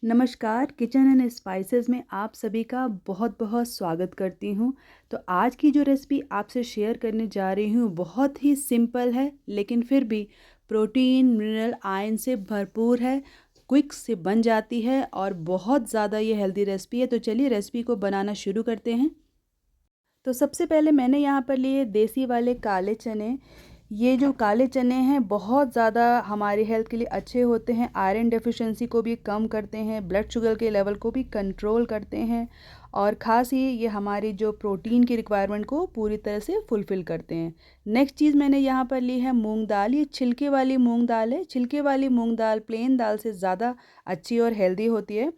नमस्कार, kitchen and spices में आप सभी का बहुत बहुत स्वागत करती हूँ। तो आज की जो रेसिपी आपसे शेयर करने जा रही हूँ बहुत ही सिंपल है, लेकिन फिर भी प्रोटीन, मिनरल, आयरन से भरपूर है, क्विक से बन जाती है और बहुत ज़्यादा ये हेल्दी रेसिपी है। तो चलिए रेसिपी को बनाना शुरू करते हैं। तो सबसे पहले मैंने यहाँ पर लिए देसी वाले काले चने। ये जो काले चने हैं बहुत ज़्यादा हमारी हेल्थ के लिए अच्छे होते हैं, आयरन डेफिशिएंसी को भी कम करते हैं, ब्लड शुगर के लेवल को भी कंट्रोल करते हैं और ख़ास ये हमारी जो प्रोटीन की रिक्वायरमेंट को पूरी तरह से फुलफ़िल करते हैं। नेक्स्ट चीज़ मैंने यहाँ पर ली है मूंग दाल। ये छिलके वाली मूंग दाल है। छिलके वाली मूंग दाल प्लेन दाल से ज़्यादा अच्छी और हेल्दी होती है।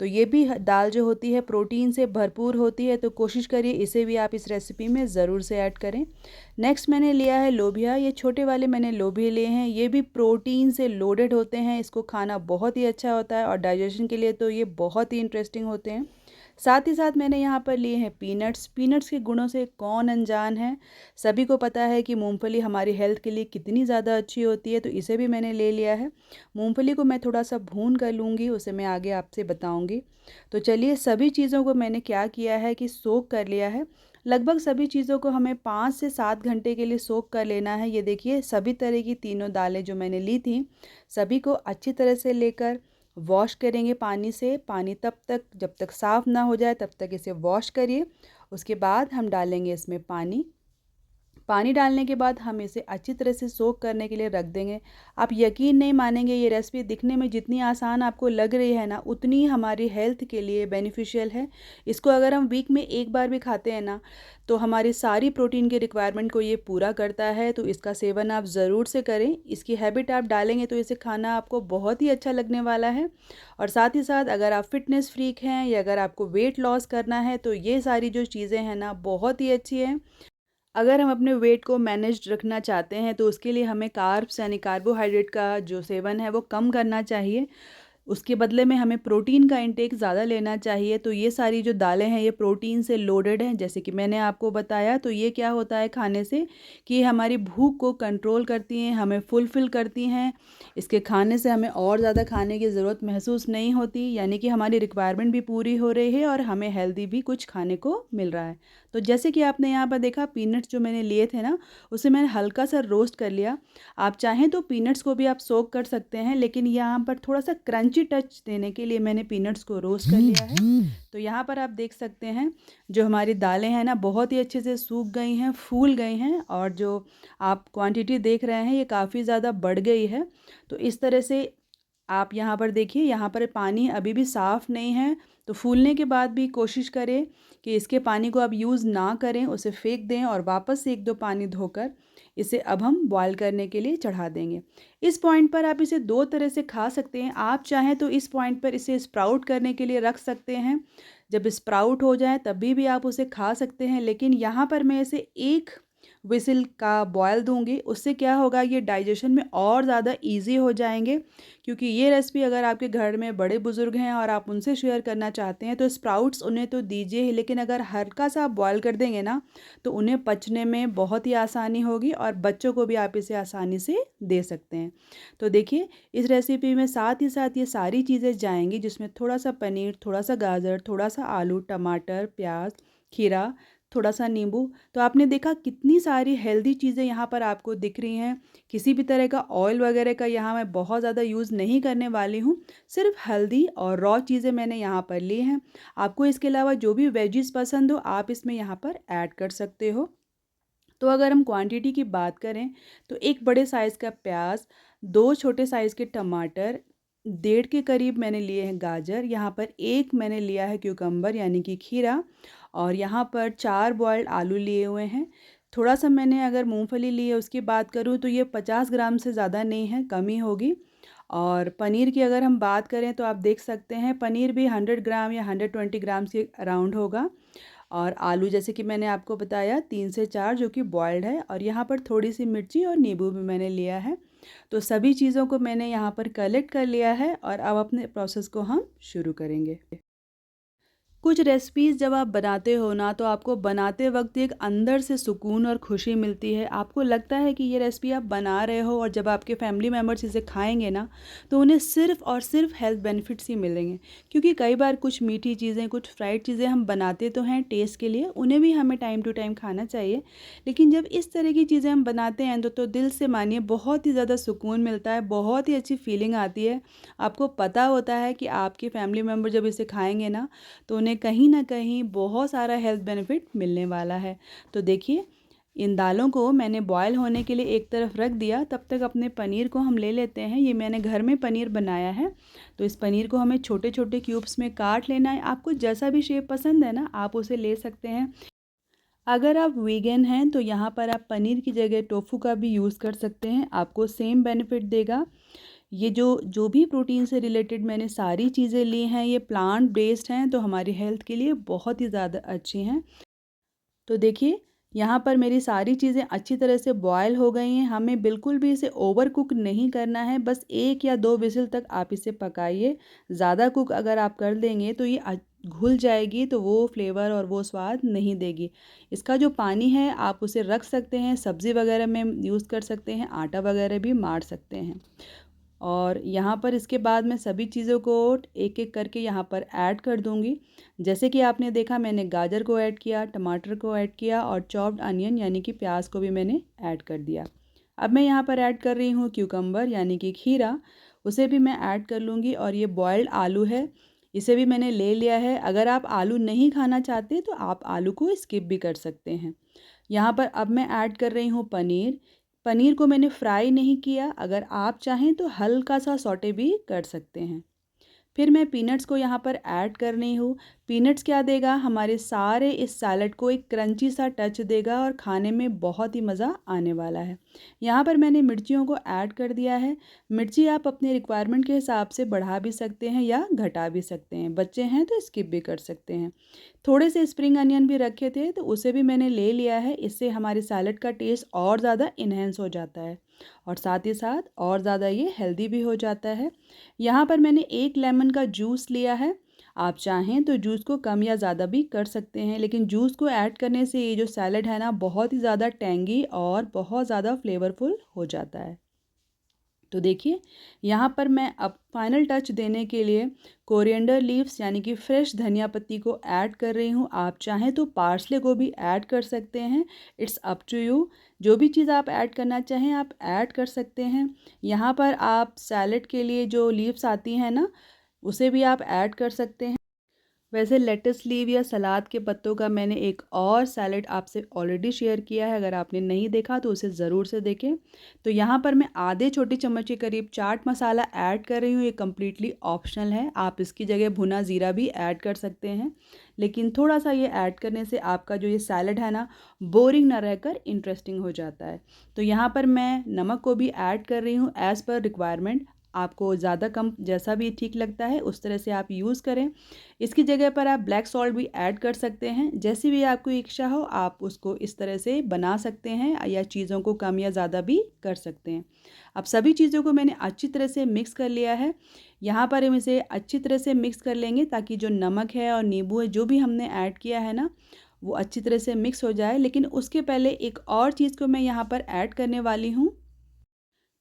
तो ये भी दाल जो होती है प्रोटीन से भरपूर होती है, तो कोशिश करिए इसे भी आप इस रेसिपी में ज़रूर से ऐड करें। नेक्स्ट मैंने लिया है लोबिया। ये छोटे वाले मैंने लोबिया लिए हैं। ये भी प्रोटीन से लोडेड होते हैं। इसको खाना बहुत ही अच्छा होता है और डाइजेशन के लिए तो ये बहुत ही इंटरेस्टिंग होते हैं। साथ ही साथ मैंने यहाँ पर लिए हैं पीनट्स। पीनट्स के गुणों से कौन अनजान है। सभी को पता है कि मूंगफली हमारी हेल्थ के लिए कितनी ज़्यादा अच्छी होती है, तो इसे भी मैंने ले लिया है। मूंगफली को मैं थोड़ा सा भून कर लूँगी, उसे मैं आगे आपसे बताऊँगी। तो चलिए सभी चीज़ों को मैंने क्या किया है कि सोक कर लिया है। लगभग सभी चीज़ों को हमें 5 से 7 घंटे के लिए सोक कर लेना है। ये देखिए सभी तरह की तीनों दालें जो मैंने ली थी, सभी को अच्छी तरह से लेकर वॉश करेंगे पानी से। पानी तब तक जब तक साफ़ ना हो जाए तब तक इसे वॉश करिए। उसके बाद हम डालेंगे इसमें पानी। पानी डालने के बाद हम इसे अच्छी तरह से सोक करने के लिए रख देंगे। आप यकीन नहीं मानेंगे, ये रेसिपी दिखने में जितनी आसान आपको लग रही है ना, उतनी हमारी हेल्थ के लिए बेनिफिशियल है। इसको अगर हम वीक में एक बार भी खाते हैं ना, तो हमारी सारी प्रोटीन की रिक्वायरमेंट को ये पूरा करता है। तो इसका सेवन आप ज़रूर से करें। इसकी हैबिट आप डालेंगे तो इसे खाना आपको बहुत ही अच्छा लगने वाला है। और साथ ही साथ अगर आप फिटनेस फ्रीक हैं या अगर आपको वेट लॉस करना है, तो ये सारी जो चीज़ें हैं ना बहुत ही अच्छी हैं। अगर हम अपने वेट को मैनेज्ड रखना चाहते हैं, तो उसके लिए हमें कार्ब्स यानी कार्बोहाइड्रेट का जो सेवन है वो कम करना चाहिए। उसके बदले में हमें प्रोटीन का इंटेक ज़्यादा लेना चाहिए। तो ये सारी जो दालें हैं ये प्रोटीन से लोडेड हैं, जैसे कि मैंने आपको बताया। तो ये क्या होता है खाने से कि ये हमारी भूख को कंट्रोल करती हैं, हमें फुलफ़िल करती हैं। इसके खाने से हमें और ज़्यादा खाने की ज़रूरत महसूस नहीं होती, यानी कि हमारी रिक्वायरमेंट भी पूरी हो रही है और हमें हेल्दी भी कुछ खाने को मिल रहा है। तो जैसे कि आपने यहाँ पर देखा पीनट्स जो मैंने लिए थे ना, उसे मैंने हल्का सा रोस्ट कर लिया। आप चाहें तो पीनट्स को भी आप सोक कर सकते हैं, लेकिन यहाँ पर थोड़ा सा क्रंची टच देने के लिए मैंने पीनट्स को रोस्ट कर लिया है। तो यहाँ पर आप देख सकते हैं जो हमारी दालें हैं ना बहुत ही अच्छे से सूख गई हैं, फूल गई हैं और जो आप क्वांटिटी देख रहे हैं ये काफ़ी ज़्यादा बढ़ गई है। तो इस तरह से आप यहाँ पर देखिए, यहाँ पर पानी अभी भी साफ़ नहीं है। तो फूलने के बाद भी कोशिश करें कि इसके पानी को आप यूज़ ना करें, उसे फेंक दें और वापस से 1-2 पानी धोकर इसे अब हम बॉयल करने के लिए चढ़ा देंगे। इस पॉइंट पर आप इसे 2 तरह से खा सकते हैं। आप चाहें तो इस पॉइंट पर इसे स्प्राउट करने के लिए रख सकते हैं। जब स्प्राउट हो जाए तभी भी आप उसे खा सकते हैं, लेकिन यहाँ पर मैं इसे 1 विसिल का बॉयल दूँगी। उससे क्या होगा, ये डाइजेशन में और ज़्यादा ईज़ी हो जाएँगे। क्योंकि ये रेसिपी अगर आपके घर में बड़े बुज़ुर्ग हैं और आप उनसे शेयर करना चाहते हैं, तो स्प्राउट्स उन्हें तो दीजिए ही, लेकिन अगर हल्का सा आप बॉयल कर देंगे ना, तो उन्हें पचने में बहुत ही आसानी होगी और बच्चों को भी आप इसे आसानी से दे सकते हैं। तो देखिए इस रेसिपी में साथ ही साथ ये सारी चीज़ें जाएँगी, जिसमें थोड़ा-सा पनीर, थोड़ा-सा गाजर, थोड़ा-सा आलू, टमाटर, प्याज़, खीरा, थोड़ा-सा नींबू। तो आपने देखा कितनी सारी हेल्दी चीज़ें यहाँ पर आपको दिख रही हैं। किसी भी तरह का ऑयल वगैरह का यहाँ मैं बहुत ज़्यादा यूज़ नहीं करने वाली हूँ। सिर्फ हल्दी और रॉ चीज़ें मैंने यहाँ पर ली हैं। आपको इसके अलावा जो भी वेजीज़ पसंद हो आप इसमें यहाँ पर ऐड कर सकते हो। तो अगर हम क्वांटिटी की बात करें, तो 1 बड़े साइज़ का प्याज, 2 छोटे साइज़ के टमाटर, 1.5 के करीब मैंने लिए हैं गाजर, यहाँ पर 1 मैंने लिया है क्यूकम्बर यानी कि खीरा और यहाँ पर 4 बॉइल्ड आलू लिए हुए हैं। थोड़ा-सा मैंने अगर मूँगफली ली है उसकी बात करूँ तो ये 50 ग्राम से ज़्यादा नहीं है, कम ही होगी। और पनीर की अगर हम बात करें तो आप देख सकते हैं पनीर भी 100 ग्राम या 120 ग्राम्स के अराउंड होगा। और आलू जैसे कि मैंने आपको बताया 3 से 4 जो कि बॉइल्ड है और यहाँ पर थोड़ी-सी मिर्ची और नींबू भी मैंने लिया है। तो सभी चीज़ों को मैंने यहाँ पर कलेक्ट कर लिया है और अब अपने प्रोसेस को हम शुरू करेंगे। कुछ रेसिपीज़ जब आप बनाते हो ना तो आपको बनाते वक्त एक अंदर से सुकून और खुशी मिलती है। आपको लगता है कि ये रेसिपी आप बना रहे हो और जब आपके फैमिली मेम्बर्स इसे खाएंगे ना तो उन्हें सिर्फ़ और सिर्फ हेल्थ बेनिफिट्स ही मिलेंगे। क्योंकि कई बार कुछ मीठी चीज़ें, कुछ फ्राइड चीज़ें हम बनाते तो हैं टेस्ट के लिए, उन्हें भी हमें टाइम टू टाइम खाना चाहिए। लेकिन जब इस तरह की चीज़ें हम बनाते हैं तो दिल से मानिए बहुत ही ज़्यादा सुकून मिलता है, बहुत ही अच्छी फीलिंग आती है। आपको पता होता है कि आपके फैमिली मेम्बर जब इसे खाएंगे ना तो उन्हें कहीं न कहीं बहुत सारा हेल्थ बेनिफिट मिलने वाला है। तो देखिए, इन दालों को मैंने बॉयल होने के लिए एक तरफ रख दिया, तब तक अपने पनीर को हम ले लेते हैं। ये मैंने घर में पनीर बनाया है, तो इस पनीर को हमें छोटे-छोटे क्यूब्स में काट लेना है। आपको जैसा भी शेप पसंद है ना, आप उसे ले सकते हैं। अगर आप वीगन हैं, तो यहाँ पर आप पनीर की जगह टोफू का भी यूज़ कर सकते हैं, आपको सेम बेनिफिट देगा। ये जो जो भी प्रोटीन से रिलेटेड मैंने सारी चीज़ें ली हैं, ये प्लांट बेस्ड हैं, तो हमारी हेल्थ के लिए बहुत ही ज़्यादा अच्छी हैं। तो देखिए, यहाँ पर मेरी सारी चीज़ें अच्छी तरह से बॉयल हो गई हैं। हमें बिल्कुल भी इसे ओवर कुक नहीं करना है, बस 1 या 2 विसिल तक आप इसे पकाइए। ज़्यादा कुक अगर आप कर देंगे तो ये घुल जाएगी, तो वो फ्लेवर और वो स्वाद नहीं देगी। इसका जो पानी है आप उसे रख सकते हैं, सब्ज़ी वगैरह में यूज़ कर सकते हैं, आटा वगैरह भी मार सकते हैं। और यहाँ पर इसके बाद मैं सभी चीज़ों को एक-एक करके यहाँ पर ऐड कर दूँगी। जैसे कि आपने देखा, मैंने गाजर को ऐड किया, टमाटर को ऐड किया और चॉप्ड अनियन यानी कि प्याज को भी मैंने ऐड कर दिया। अब मैं यहाँ पर ऐड कर रही हूँ क्यूकम्बर यानी कि खीरा, उसे भी मैं ऐड कर लूँगी। और ये बॉइल्ड आलू है, इसे भी मैंने ले लिया है। अगर आप आलू नहीं खाना चाहते तो आप आलू को स्किप भी कर सकते हैं। यहाँ पर अब मैं ऐड कर रही हूँ पनीर। पनीर को मैंने फ्राई नहीं किया, अगर आप चाहें तो हल्का सा सौटे भी कर सकते हैं। फिर मैं पीनट्स को यहाँ पर ऐड कर रही हूँ। पीनट्स क्या देगा, हमारे सारे इस सैलड को एक क्रंची सा टच देगा और खाने में बहुत ही मज़ा आने वाला है। यहाँ पर मैंने मिर्चियों को ऐड कर दिया है। मिर्ची आप अपने रिक्वायरमेंट के हिसाब से बढ़ा भी सकते हैं या घटा भी सकते हैं, बच्चे हैं तो स्किप भी कर सकते हैं। थोड़े से स्प्रिंग अनियन भी रखे थे तो उसे भी मैंने ले लिया है, इससे हमारे सैलड का टेस्ट और ज़्यादा इन्हेंस हो जाता है और साथ ही साथ और ज़्यादा ये हेल्दी भी हो जाता है। यहाँ पर मैंने 1 लेमन का जूस लिया है। आप चाहें तो जूस को कम या ज़्यादा भी कर सकते हैं, लेकिन जूस को ऐड करने से ये जो सैलड है ना बहुत ही ज़्यादा टेंगी और बहुत ज़्यादा फ्लेवरफुल हो जाता है। तो देखिए, यहाँ पर मैं अब फाइनल टच देने के लिए कोरिएंडर लीव्स यानी कि फ्रेश धनिया पत्ती को ऐड कर रही हूँ। आप चाहें तो पार्सले को भी ऐड कर सकते हैं, इट्स अप टू यू। जो भी चीज़ आप ऐड करना चाहें आप ऐड कर सकते हैं। यहाँ पर आप सैलेड के लिए जो लीव्स आती हैं ना, उसे भी आप ऐड कर सकते हैं। वैसे लेट्स लीव या सलाद के पत्तों का मैंने एक और सैलेड आपसे ऑलरेडी शेयर किया है, अगर आपने नहीं देखा तो उसे ज़रूर से देखें। तो यहाँ पर मैं आधे छोटे चम्मच के करीब चाट मसाला ऐड कर रही हूँ, ये कम्प्लीटली ऑप्शनल है। आप इसकी जगह भुना ज़ीरा भी ऐड कर सकते हैं, लेकिन थोड़ा सा ये ऐड करने से आपका जो ये सैलेड है ना बोरिंग ना रहकर इंटरेस्टिंग हो जाता है। तो यहाँ पर मैं नमक को भी ऐड कर रही हूँ एज़ पर रिक्वायरमेंट। आपको ज़्यादा कम जैसा भी ठीक लगता है उस तरह से आप यूज़ करें। इसकी जगह पर आप ब्लैक सॉल्ट भी ऐड कर सकते हैं, जैसी भी आपको इच्छा हो आप उसको इस तरह से बना सकते हैं या चीज़ों को कम या ज़्यादा भी कर सकते हैं। अब सभी चीज़ों को मैंने अच्छी तरह से मिक्स कर लिया है। यहाँ पर हम इसे अच्छी तरह से मिक्स कर लेंगे ताकि जो नमक है और नींबू है जो भी हमने ऐड किया है ना वो अच्छी तरह से मिक्स हो जाए। लेकिन उसके पहले एक और चीज़ को मैं यहाँ पर ऐड करने वाली हूँ।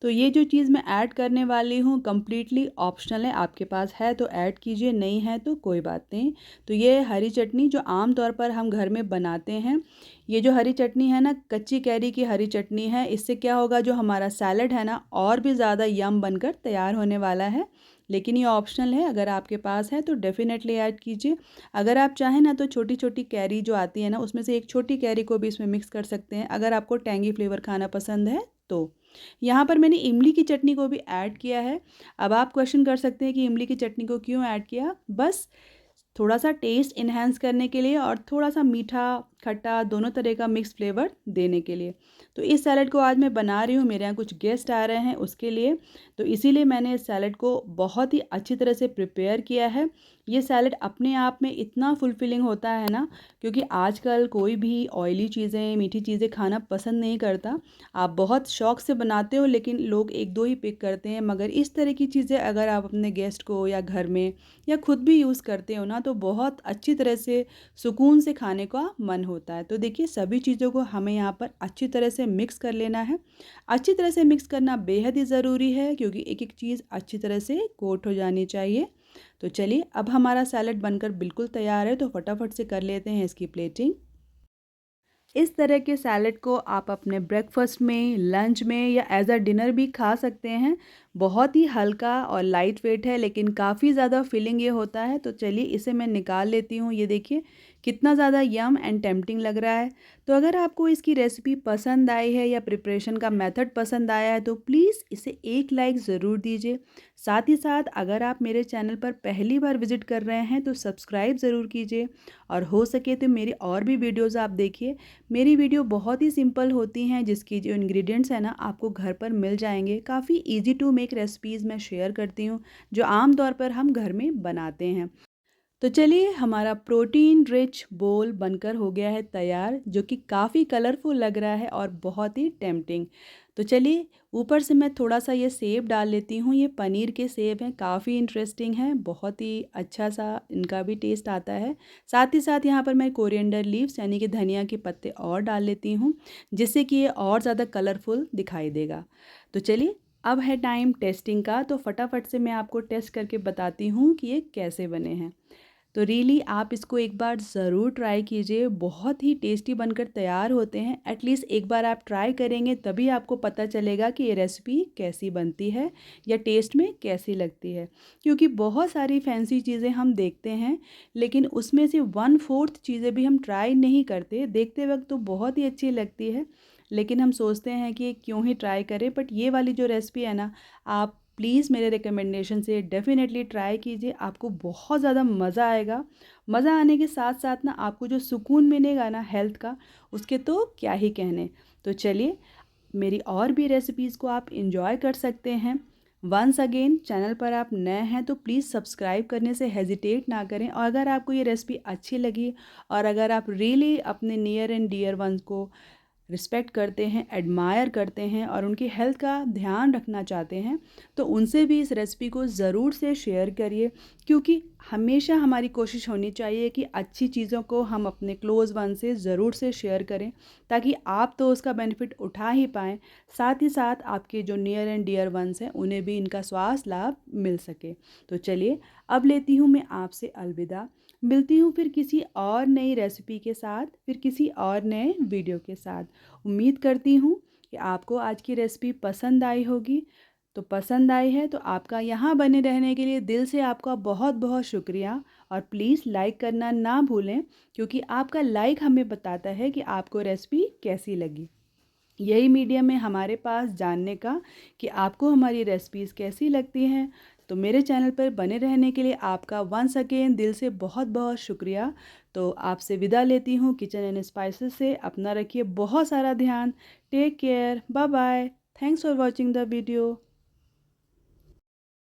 तो ये जो चीज़ मैं ऐड करने वाली हूँ कम्प्लीटली ऑप्शनल है, आपके पास है तो ऐड कीजिए, नहीं है तो कोई बात नहीं। तो ये हरी चटनी जो आम तौर पर हम घर में बनाते हैं, ये जो हरी चटनी है ना कच्ची कैरी की हरी चटनी है, इससे क्या होगा जो हमारा सैलड है ना और भी ज़्यादा यम बनकर तैयार होने वाला है। लेकिन ये ऑप्शनल है, अगर आपके पास है तो डेफ़िनेटली ऐड कीजिए। अगर आप चाहें ना तो छोटी छोटी कैरी जो आती है ना उसमें से एक छोटी कैरी को भी इसमें मिक्स कर सकते हैं, अगर आपको टेंगी फ्लेवर खाना पसंद है तो। यहाँ पर मैंने इमली की चटनी को भी ऐड किया है। अब आप क्वेश्चन कर सकते हैं कि इमली की चटनी को क्यों ऐड किया? बस थोड़ा सा टेस्ट इन्हेंस करने के लिए और थोड़ा सा मीठा खट्टा दोनों तरह का मिक्स फ्लेवर देने के लिए। तो इस सैलड को आज मैं बना रही हूँ, मेरे यहाँ कुछ गेस्ट आ रहे हैं उसके लिए, तो इसीलिए मैंने इस सैलड को बहुत ही अच्छी तरह से प्रिपेयर किया है। ये सैलड अपने आप में इतना फुलफिलिंग होता है ना, क्योंकि आजकल कोई भी ऑयली चीज़ें, मीठी चीज़ें खाना पसंद नहीं करता। आप बहुत शौक से बनाते हो लेकिन लोग एक दो ही पिक करते हैं, मगर इस तरह की चीज़ें अगर आप अपने गेस्ट को या घर में या खुद भी यूज़ करते हो ना, तो बहुत अच्छी तरह से सुकून से खाने का मन होता है। तो देखिए, सभी चीज़ों को हमें यहाँ पर अच्छी तरह से मिक्स कर लेना है। अच्छी तरह से मिक्स करना बेहद ही ज़रूरी है, क्योंकि एक एक चीज़ अच्छी तरह से कोट हो जानी चाहिए। तो चलिए, अब हमारा सैलड बनकर बिल्कुल तैयार है, तो फटाफट से कर लेते हैं इसकी प्लेटिंग। इस तरह के सैलड को आप अपने ब्रेकफास्ट में, लंच में या एज अ डिनर भी खा सकते हैं। बहुत ही हल्का और लाइट वेट है, लेकिन काफ़ी ज़्यादा फिलिंग ये होता है। तो चलिए, इसे मैं निकाल लेती हूँ। ये देखिए कितना ज़्यादा यम एंड टेम्पटिंग लग रहा है। तो अगर आपको इसकी रेसिपी पसंद आई है या प्रिपरेशन का मेथड पसंद आया है, तो प्लीज़ इसे एक लाइक ज़रूर दीजिए। साथ ही साथ अगर आप मेरे चैनल पर पहली बार विज़िट कर रहे हैं, तो सब्सक्राइब ज़रूर कीजिए, और हो सके तो मेरी और भी वीडियोज़ आप देखिए। मेरी वीडियो बहुत ही सिंपल होती हैं, जिसकी जो इंग्रेडिएंट्स हैं ना, आपको घर पर मिल जाएंगे। काफ़ी इजी टू मेक रेसिपीज़ मैं शेयर करती हूँ, जो आम तौर पर हम घर में बनाते हैं। तो चलिए, हमारा प्रोटीन रिच बोल बनकर हो गया है तैयार, जो कि काफ़ी कलरफुल लग रहा है और बहुत ही टेम्पटिंग। तो चलिए, ऊपर से मैं थोड़ा सा ये सेब डाल लेती हूँ। ये पनीर के सेब हैं, काफ़ी इंटरेस्टिंग है, बहुत ही अच्छा सा इनका भी टेस्ट आता है। साथ ही साथ यहाँ पर मैं कोरिएंडर लीव्स यानी कि धनिया के पत्ते और डाल लेती हूँ, जिससे कि ये और ज़्यादा कलरफुल दिखाई देगा। तो चलिए, अब है टाइम टेस्टिंग का, तो फटाफट से मैं आपको टेस्ट करके बताती हूँ कि ये कैसे बने हैं। तो रियली आप इसको एक बार ज़रूर ट्राई कीजिए, बहुत ही टेस्टी बनकर तैयार होते हैं। एटलीस्ट एक बार आप ट्राई करेंगे तभी आपको पता चलेगा कि ये रेसिपी कैसी बनती है या टेस्ट में कैसी लगती है। क्योंकि बहुत सारी फैंसी चीज़ें हम देखते हैं, लेकिन उसमें से 1/4 चीज़ें भी हम ट्राई नहीं करते। देखते वक्त तो बहुत ही अच्छी लगती है, लेकिन हम सोचते हैं कि क्यों ही ट्राई करें। बट ये वाली जो रेसिपी है ना, आप प्लीज़ मेरे रिकमेंडेशन से डेफ़िनेटली ट्राई कीजिए, आपको बहुत ज़्यादा मज़ा आएगा। मज़ा आने के साथ साथ ना, आपको जो सुकून मिलेगा ना हेल्थ का, उसके तो क्या ही कहने। तो चलिए, मेरी और भी रेसिपीज़ को आप एंजॉय कर सकते हैं। वंस अगेन, चैनल पर आप नए हैं तो प्लीज़ सब्सक्राइब करने से हेजिटेट ना करें। और अगर आपको ये रेसिपी अच्छी लगी, और अगर आप रियली अपने नियर एंड डियर वंस को रिस्पेक्ट करते हैं, एडमायर करते हैं और उनकी हेल्थ का ध्यान रखना चाहते हैं, तो उनसे भी इस रेसिपी को ज़रूर से शेयर करिए। क्योंकि हमेशा हमारी कोशिश होनी चाहिए कि अच्छी चीज़ों को हम अपने क्लोज़ वन से ज़रूर से शेयर करें, ताकि आप तो उसका बेनिफिट उठा ही पाएँ, साथ ही साथ आपके जो नियर एंड डियर वंस हैं उन्हें भी इनका स्वास्थ्य लाभ मिल सके। तो चलिए, अब लेती हूँ मैं आपसे अलविदा। मिलती हूँ फिर किसी और नई रेसिपी के साथ, फिर किसी और नए वीडियो के साथ। उम्मीद करती हूँ कि आपको आज की रेसिपी पसंद आई होगी। तो पसंद आई है तो आपका यहाँ बने रहने के लिए दिल से आपका बहुत बहुत शुक्रिया। और प्लीज़ लाइक करना ना भूलें, क्योंकि आपका लाइक हमें बताता है कि आपको रेसिपी कैसी लगी। यही मीडियम है हमारे पास जानने का कि आपको हमारी रेसिपीज़ कैसी लगती हैं। तो मेरे चैनल पर बने रहने के लिए आपका वंस अगेन दिल से बहुत बहुत शुक्रिया। तो आपसे विदा लेती हूँ किचन एंड स्पाइसेस से। अपना रखिए बहुत सारा ध्यान। Take care, bye bye. Thanks for watching the video.